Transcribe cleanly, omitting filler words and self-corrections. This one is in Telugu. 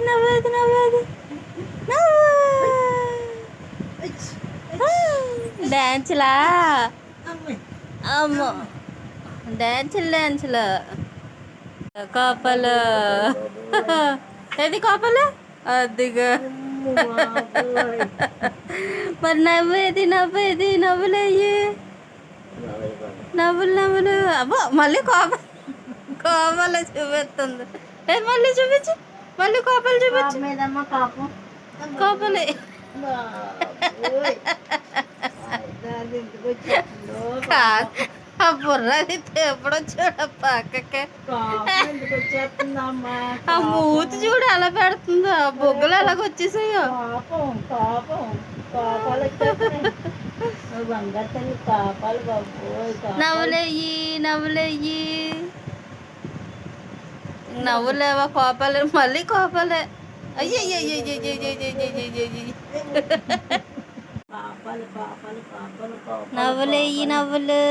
నవ్వేది నవ్వేది డ్యాన్స్లా అమ్మో డ్యాన్సులు కోపలు ఏది కోపలు అదిగా మరి నవ్వేది నవ్వులయ్యి నవ్వులు అబ్బో మళ్ళీ కోపలు చూపిస్తుంది ఏది మళ్ళీ చూపించు మళ్ళీ కోపలు చూపించు కోపలే ఆ బుర్రది ఎప్పుడో చూడ పక్కకే ఆ మూతి చూడు ఎలా పెడుతుందో ఆ బొగ్గులు ఎలాగ వచ్చేసాయో నవ్వులేయి నవ్వులేవా కోపాలు మళ్ళీ కోపాలే నవ్వులేయి నవ్వులు